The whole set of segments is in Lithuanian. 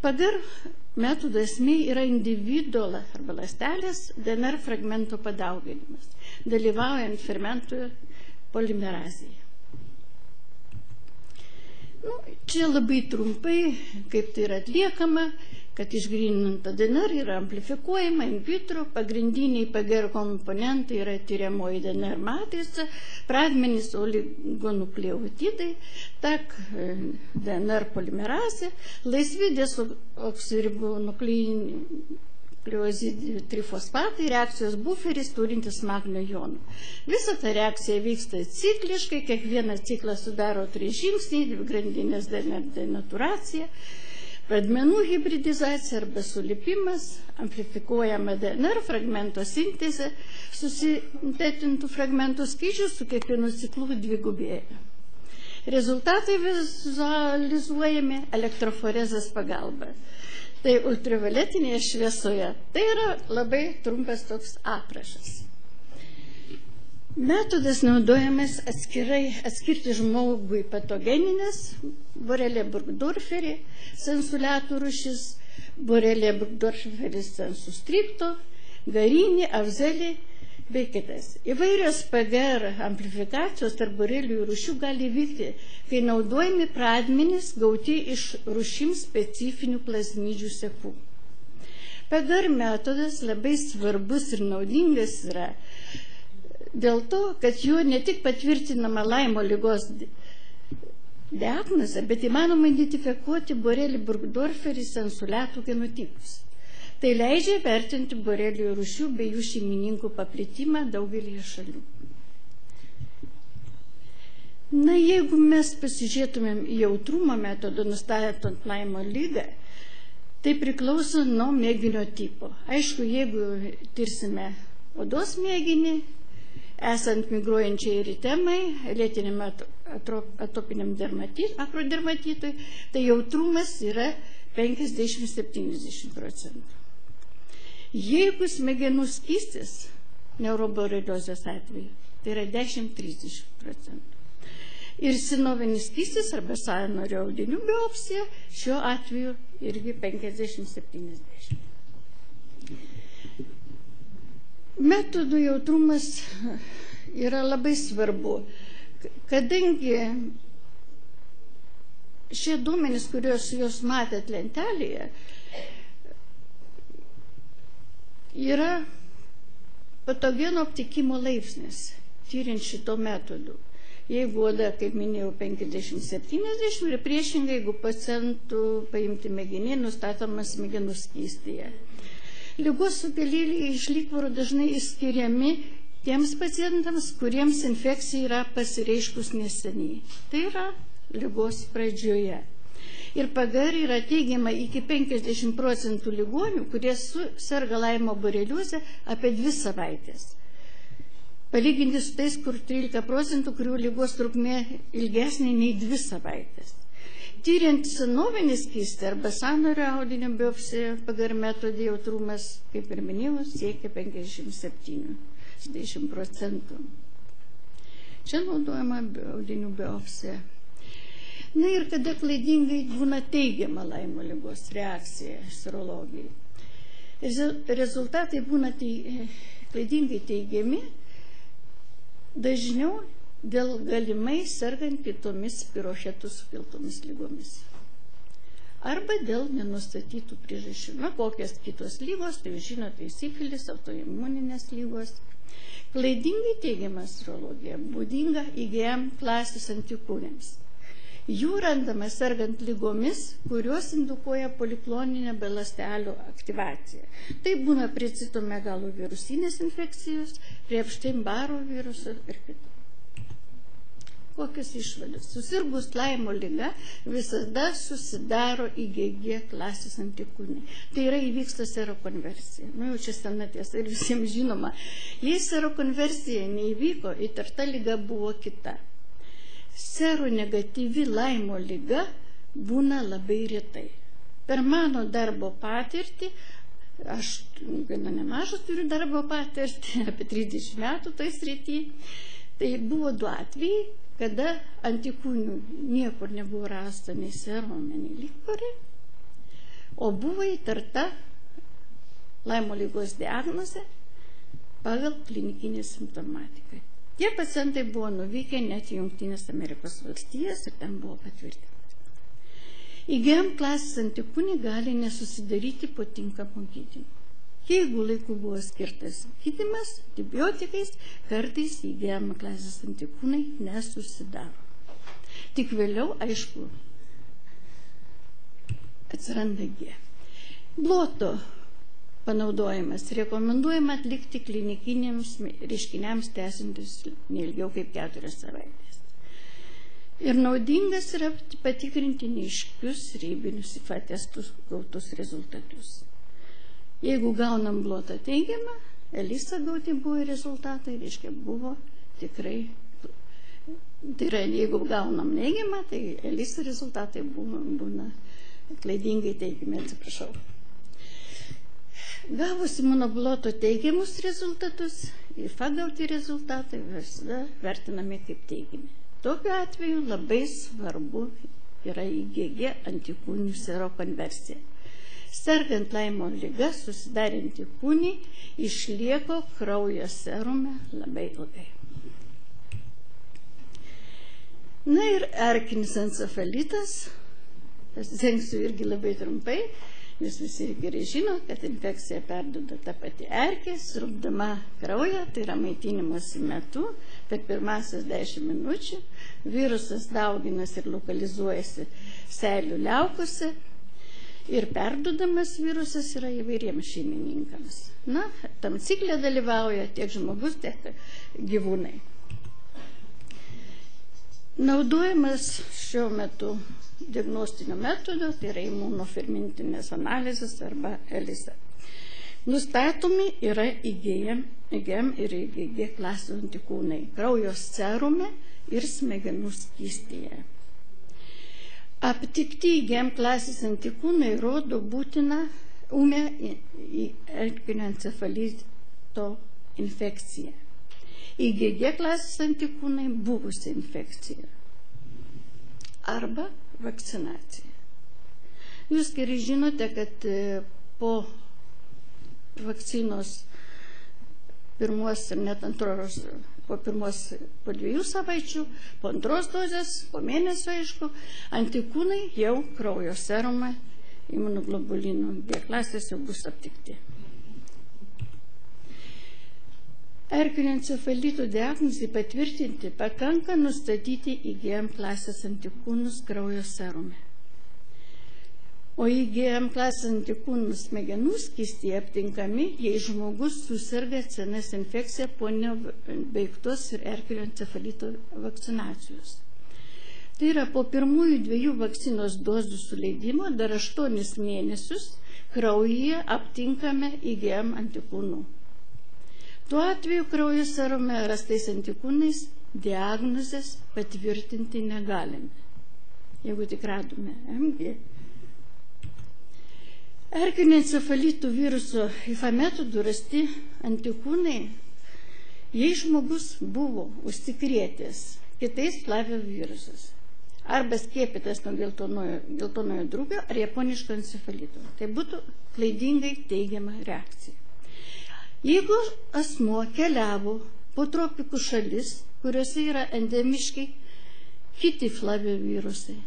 PAGR metodo esmė yra individo arba ląstelės DNR fragmento padauginimas, dalyvaujant fermentų polimerazėje. Čia labai trumpai, kaip tai yra atliekama, kad išgryninta DNR yra amplifikuojama in vitro, pagrindiniai PAGR komponentai yra tyriamoji DNR matrica, pradmenys oligonukleotidai, TAC DNR polimerazė, laisvi desoksiribonukleozidų trifosfatai, reakcijos buferis turintis magnio jonų. Visa ta reakcija vyksta cikliškai, kiekvieną ciklą sudaro 3 žingsniai, 2 grandinės DNR denatūracija, pradmenų hibridizacija arba sulipimas, amplifikuojama DNR fragmento sintezė, susintetintų fragmentų skaičius su kiekvienu ciklu dvigubėja. Rezultatai vizualizuojami elektroforezės pagalba. Tai ultravioletinėje šviesoje. Tai yra labai trumpas toks aprašas. Metodas naudojamas atskirti žmogui patogeninės, borelė burgdorferį, sensuliatų rūšis, borelė burgdorferis sensustripto, garinį, avzelį bei kitas. Įvairios PAGR amplifikacijos tarp borelių rūšių gali vykti, kai naudojami pradmenys gauti iš rūšims specifinių plazmidžių sekų. PAGR metodas labai svarbus ir naudingas yra dėl to, kad juo ne tik patvirtinama Laimo ligos diagnozė, bet įmanoma identifikuoti borelį burgdorferį sensuliatų genotipus. Tai leidžia vertinti borelių rūšių bei jų šeimininkų paplitimą daugelį šalių. Jeigu mes pasižiūrėtumėm į jautrumo metodą nustatant Laimo ligą, tai priklauso nuo mėginio tipo. Aišku, jeigu tirsime odos mėginį, esant migruojančiai eritemai, lėtiniam atopiniam akrodermatitui, tai jautrumas yra 50–70%. Jeigu smegenų skystis, neuroboreliozės atveju, tai yra 10–30%. Ir sinovinis skystis arba sąnario audinių biopsija šiuo atveju irgi 50–70%. Metodų jautrumas yra labai svarbu, kadangi šie duomenys, kuriuos jūs matėt lentelėje, yra patogeno aptikimo laipsnis, tyrint šito metodu. Jeigu oda, kaip minėjau, 50–70 ir priešingai, jeigu pacientų paimti mėginiai, nustatomas smegenų skystyje. Ligos sukėlėjai iš lygvaro dažnai išskiriami tiems pacientams, kuriems infekcija yra pasireiškus neseniai. Tai yra ligos pradžioje. Ir PAGR yra teigiama iki 50% ligonių, kurie serga Laimo boreliozę apie 2 savaitės. Palyginti su tais, kur 13%, kurių ligos trukmė ilgesnė nei 2 savaitės. Tyriant senovinį skystį arba sąnario audinio biopsiją, PAGR metodų jautrumas, kaip ir minėjau, siekia 57–60%. Čia naudojama audinių biopsija. Ir kada klaidingai būna teigiama Laimo ligos reakcija serologijai. Rezultatai būna klaidingai teigiami dažniau dėl galimai sergant kitomis spirochetų sukeltomis lygomis. Arba dėl nenustatytų priežasčių. Kokios kitos lygos, tai žinot, tai sifilis, autoimuninės lygos. Klaidingai teigiama serologija būdinga IgM klasės antikūnėms. Jų randama sergant lygomis, kurios indukuoja polikloninę B ląstelių aktyvaciją. Tai būna prie citomegalo virusinės infekcijos, prie Epstein-Barro viruso ir kitų. Kokios išvados? Susirgus Laimo liga visada susidaro IgG klasės antikūnai. Tai yra įvyksta serokonversija. Jau čia sena tiesa ir visiems žinoma. Jei serokonversija neįvyko, įtarta liga buvo kita. Seronegatyvi Laimo liga būna labai retai. Per mano darbo patirtį, aš gana nemažą turiu darbo patirtį, apie 30 metų toj srity, tai buvo 2 atvejai, kada antikūnių niekur nebuvo rasta nei serome, nei lygvare, o buvo įtarta Laimo ligos diagnozė pagal klinikinę simptomatiką. Tie pacientai buvo nuvykę net į Jungtinės Amerikos valstijas ir ten buvo patvirtinti. IgM klasės antikūniai gali nesusidaryti po tinkamo gydymo. Jeigu laiku buvo skirtas gydymas antibiotikais, kartais IgM klasės antikūnai nesusidaro. Tik vėliau, aišku, atsiranda G. Bloto panaudojimas rekomenduojama atlikti klinikiniams reiškiniams tęsintis neilgiau kaip 4 savaitės. Ir naudingas yra patikrinti neaiškius ribinius IFA testus gautus rezultatus. Jeigu gaunam blotą teigiamą, ELISA gauti buvo rezultatai, reiškia buvo tikrai, tai yra, jeigu gaunam neigiamą, tai ELISA rezultatai būna klaidingai teigiami, atsiprašau. Gavus imunobloto teigiamus rezultatus, IFA gauti rezultatai visada vertinami kaip teigiami. Tokiu atveju labai svarbu yra IgG antikūnių serokonversija. Sergant Laimo liga susidarę antikūniai išlieka kraujo serume labai ilgai. Na ir erkinis encefalitas, pasistengsiu irgi labai trumpai. Jūs visi gerai žino, kad infekcija perduoda ta pati erkė, srubdama kraują, tai yra maitinimosi metu, per pirmasias 10 minučių. Virusas dauginasi ir lokalizuojasi seilių liaukose ir perduodamas virusas yra įvairiems šeimininkams. Na, tam cikle dalyvauja tiek žmogus, tiek gyvūnai. Naudojamas šiuo metu diagnostinio metodo, tai yra imunofermentinės analizės arba ELISA. Nustatomi yra IgM ir IgG klasių antikūnai kraujo serume ir smegenų skystyje. Aptikti IgM klasės antikūnai rodo būtiną ūmią erkinio encefalito infekciją. IgG klasės antikūnai buvusi infekcija arba vakcinacija. Jūs gerai žinote, kad po vakcinos pirmos ir net antros, po 2 savaičių, po 2 dozės, po mėnesio, aišku, antikūnai jau kraujo serume imunoglobulinų G klasės jau bus aptikti. Erkinio encefalito diagnozei patvirtinti pakanka nustatyti IgM klasės antikūnus kraujo serume. O IgM klasės antikūnų smegenų skystyje aptinkami, jei žmogus susirga CNS infekcija po nebaigtos ir erkinio encefalito vakcinacijos. Tai yra po pirmųjų 2 vakcinos dozių suleidimo dar 8 mėnesius kraujyje aptinkame IgM antikūnų. Tuo atveju kraujo serume rastais antikūnais diagnozės patvirtinti negalime, jeigu tik radome MG. Erkinio encefalito viruso IFA metodų rasti antikūnai, jei žmogus buvo užsikrėtęs kitais flavio virusas arba skiepytas nuo geltonojo drugio ar japoniško encefalito, tai būtų klaidingai teigiama reakcija. Jeigu asmuo keliavo po tropikų šalis, kuriuose yra endemiškai kiti flavio virusai,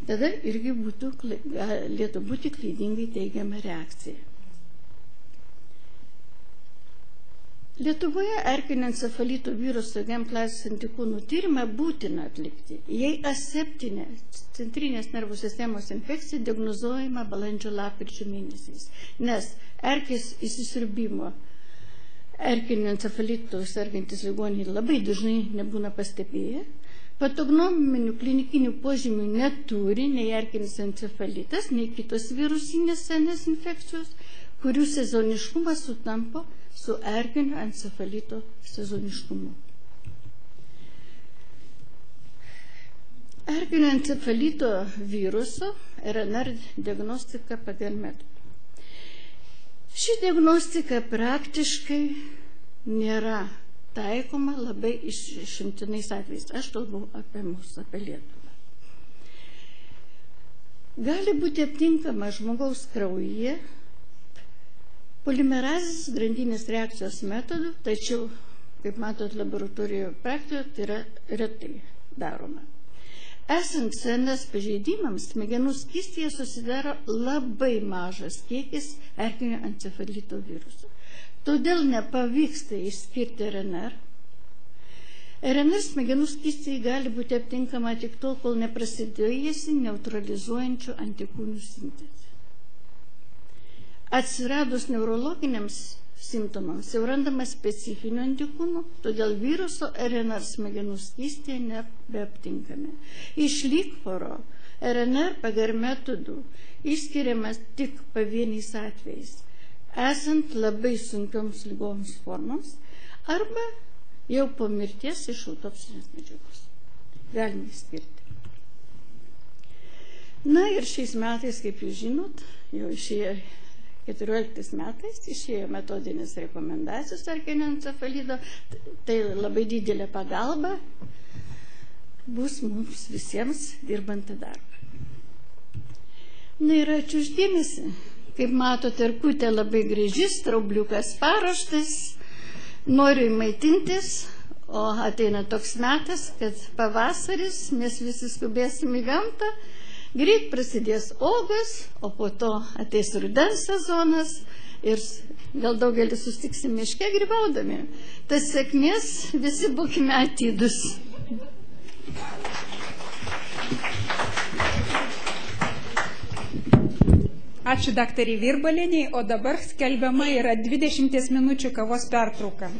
tada irgi galėtų būti klaidingai teigiama reakcija. Lietuvoje erkinio encefalito viruso IgM klasės antikūnų tyrimą būtina atlikti, jei aseptinė centrinės nervų sistemos infekcija diagnozuojama balandžio-lapkričio mėnesiais, nes erkės įsisiurbimo erkinio encefalito sergantys ligoniai labai dažnai nebūna pastebėję, patognominių klinikinių požymių neturi nei erkinis encefalitas, nei kitos virusinės CNS infekcijos, kurių sezoniškumas sutampa su erkinio encefalito sezoniškumu. Erkinio encefalito viruso RNR diagnostika pagal metodą. Ši diagnostika praktiškai nėra taikoma labai išimtinais atvejais. Aš kalbu apie mūsų, apie Lietuvą. gali būti aptinkama žmogaus kraujyje polimerazės grandinės reakcijos metodų, tačiau, kaip matot, laboratorijoje praktikoje tai yra retai daroma. Esant CNS pažeidimams, smegenų skystyje susidaro labai mažas kiekis erkinio encefalito viruso. Todėl nepavyksta išskirti RNR. RNR smegenų skystyje gali būti aptinkama tik tol, kol neprasidėjusi neutralizuojančių antikūnių sintezė. Atsiradus neurologiniams simptomams jau randama specifinių antikūnų, todėl viruso RNR smegenų skystyje nebeaptinkame. Iš lygforo RNR PGR metodų išskiriamas tik pavieniais atvejais, esant labai sunkioms lygoms formoms arba jau po mirties iš autopsinės medžiagos. Galime išskirti. Na ir šiais metais, kaip jūs žinot, jau išėjo 14 metais, išėjo metodinės rekomendacijos erkinio encefalito, tai labai didelė pagalba bus mums visiems dirbant darbą. Na ir ačiū už dėmesį. Kaip matote, erkutė labai graži, straubliukas paruoštas, noriu maitintis, o ateina toks metas, kad pavasaris, mes visi skubėsim į gamtą, greit prasidės uogos, o po to ateis rudens sezonas ir gal daugelis sustiksim miške grybaudami. Tas sėkmės, visi būkime atidūs. Ačiū daktarei Virbalienei, o dabar skelbiama yra 20 minučių kavos pertrauka.